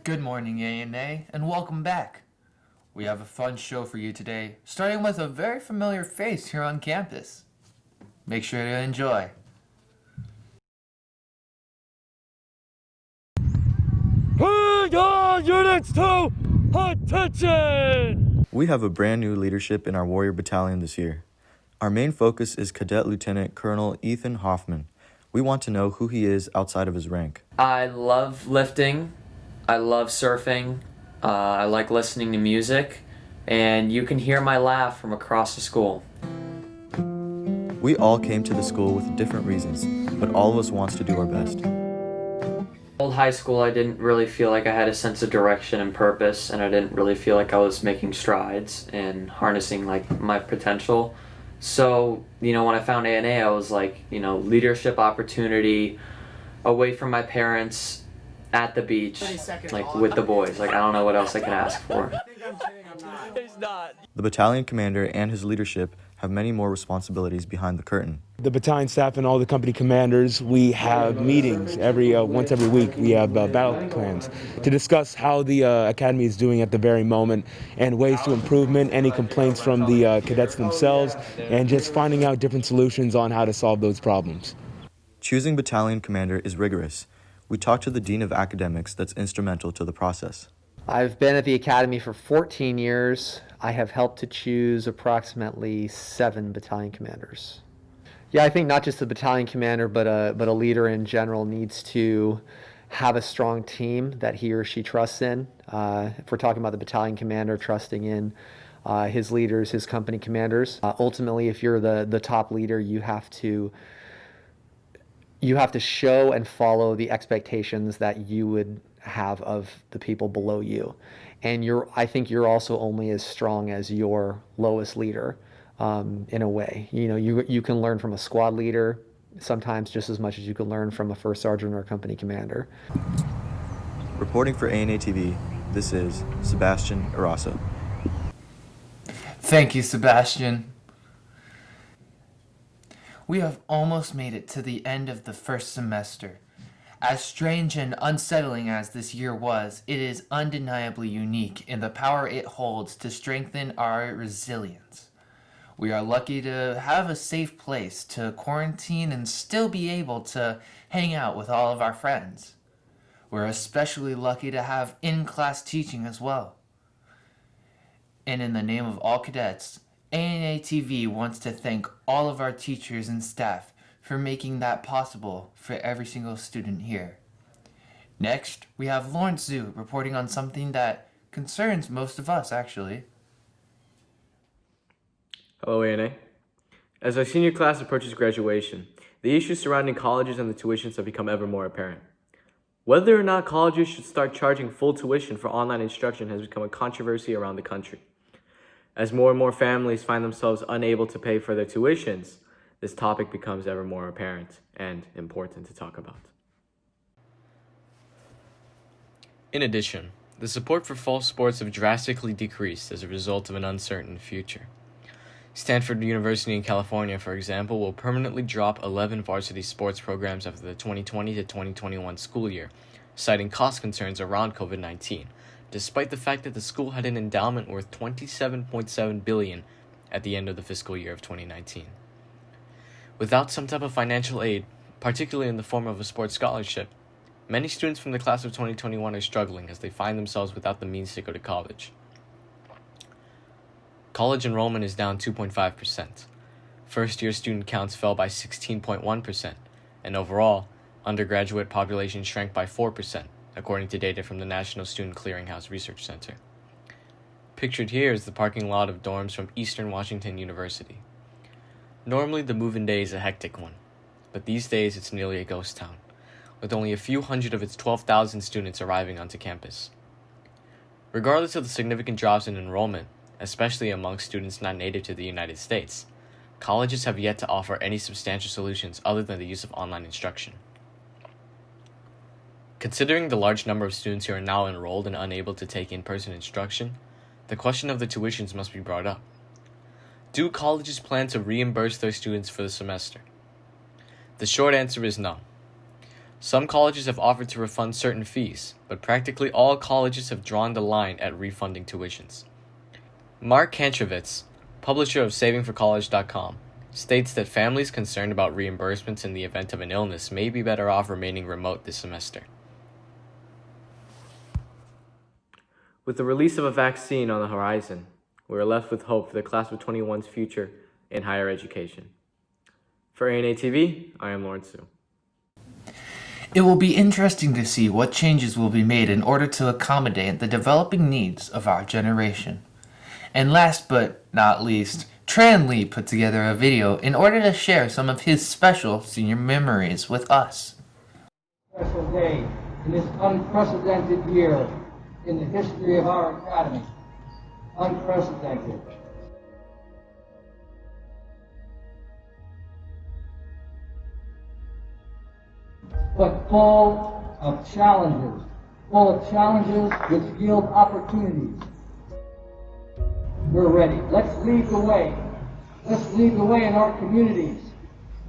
Good morning, ANA, and welcome back. We have a fun show for you today, starting with a very familiar face here on campus. Make sure to enjoy. Units to attention! We have a brand new leadership in our Warrior Battalion this year. Our main focus is Cadet Lieutenant Colonel Ethan Hoffman. We want to know who he is outside of his rank. I love lifting. I love surfing. I like listening to music. And you can hear my laugh from across the school. We all came to the school with different reasons, but all of us wants to do our best. Old high school, I didn't really feel like I had a sense of direction and purpose, and I didn't really feel like I was making strides and harnessing like my potential. So, when I found ANA, I was like, leadership opportunity, away from my parents, at the beach, like with the boys. Like, I don't know what else I can ask for. He's not. The battalion commander and his leadership have many more responsibilities behind the curtain. The battalion staff and all the company commanders, we have meetings once every week. We have battle plans to discuss how the academy is doing at the very moment and ways to improvement, any complaints from the cadets themselves, and just finding out different solutions on how to solve those problems. Choosing battalion commander is rigorous. We talked to the Dean of Academics that's instrumental to the process. I've been at the Academy for 14 years. I have helped to choose approximately 7 battalion commanders. Yeah, I think not just the battalion commander, but a leader in general needs to have a strong team that he or she trusts in. If we're talking about the battalion commander, trusting in his leaders, his company commanders. Ultimately, if you're the top leader, you have to show and follow the expectations that you would have of the people below you. And I think you're also only as strong as your lowest leader, in a way. You can learn from a squad leader sometimes just as much as you can learn from a first sergeant or a company commander. Reporting for ANA TV, this is Sebastian Arasso. Thank you, Sebastian. We have almost made it to the end of the first semester. As strange and unsettling as this year was, it is undeniably unique in the power it holds to strengthen our resilience. We are lucky to have a safe place to quarantine and still be able to hang out with all of our friends. We're especially lucky to have in-class teaching as well. And in the name of all cadets, ANA TV wants to thank all of our teachers and staff for making that possible for every single student here. Next, we have Lawrence Zhu reporting on something that concerns most of us, actually. Hello, ANA. As our senior class approaches graduation, the issues surrounding colleges and the tuitions have become ever more apparent. Whether or not colleges should start charging full tuition for online instruction has become a controversy around the country. As more and more families find themselves unable to pay for their tuitions, this topic becomes ever more apparent and important to talk about. In addition, the support for fall sports have drastically decreased as a result of an uncertain future. Stanford University in California, for example, will permanently drop 11 varsity sports programs after the 2020 to 2021 school year, citing cost concerns around COVID-19, despite the fact that the school had an endowment worth $27.7 billion at the end of the fiscal year of 2019. Without some type of financial aid, particularly in the form of a sports scholarship, many students from the class of 2021 are struggling as they find themselves without the means to go to college. College enrollment is down 2.5%. First-year student counts fell by 16.1%, and overall, undergraduate population shrank by 4%, according to data from the National Student Clearinghouse Research Center. Pictured here is the parking lot of dorms from Eastern Washington University. Normally, the move-in day is a hectic one, but these days it's nearly a ghost town, with only a few hundred of its 12,000 students arriving onto campus. Regardless of the significant drops in enrollment, especially among students not native to the United States, colleges have yet to offer any substantial solutions other than the use of online instruction. Considering the large number of students who are now enrolled and unable to take in-person instruction, the question of the tuitions must be brought up. Do colleges plan to reimburse their students for the semester? The short answer is no. Some colleges have offered to refund certain fees, but practically all colleges have drawn the line at refunding tuitions. Mark Kanchovitz, publisher of SavingForCollege.com, states that families concerned about reimbursements in the event of an illness may be better off remaining remote this semester. With the release of a vaccine on the horizon, we are left with hope for the class of 21's future in higher education. For ANA TV, I am Lawrence Su. It will be interesting to see what changes will be made in order to accommodate the developing needs of our generation. And last but not least, Tran Lee put together a video in order to share some of his special senior memories with us. Special day in this unprecedented year in the history of our academy. Unprecedented. But full of challenges which yield opportunities. We're ready. Let's lead the way. Let's lead the way in our communities.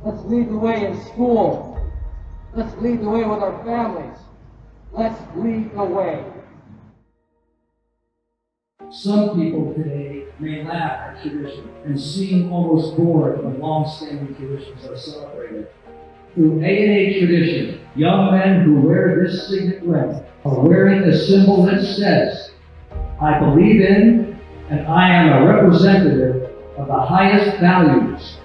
Let's lead the way in school. Let's lead the way with our families. Let's lead the way. Some people today may laugh at tradition and seem almost bored when long-standing traditions are celebrated. Through ANA tradition, young men who wear this signet ring are wearing a symbol that says, I believe in and I am a representative of the highest values,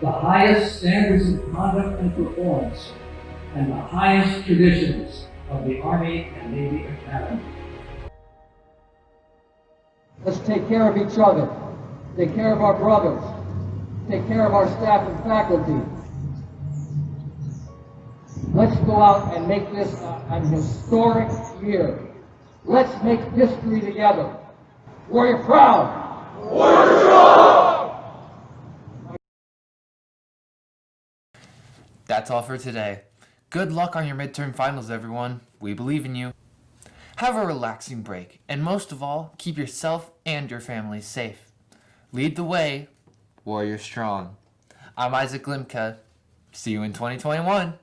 the highest standards of conduct and performance, and the highest traditions of the Army and Navy Academy. Let's take care of each other, take care of our brothers, take care of our staff and faculty. Let's go out and make this an historic year. Let's make history together. Warrior proud! Warrior strong! That's all for today. Good luck on your midterm finals, everyone. We believe in you. Have a relaxing break, and most of all, keep yourself and your family safe. Lead the way, warrior strong. I'm Isaac Limke. See you in 2021.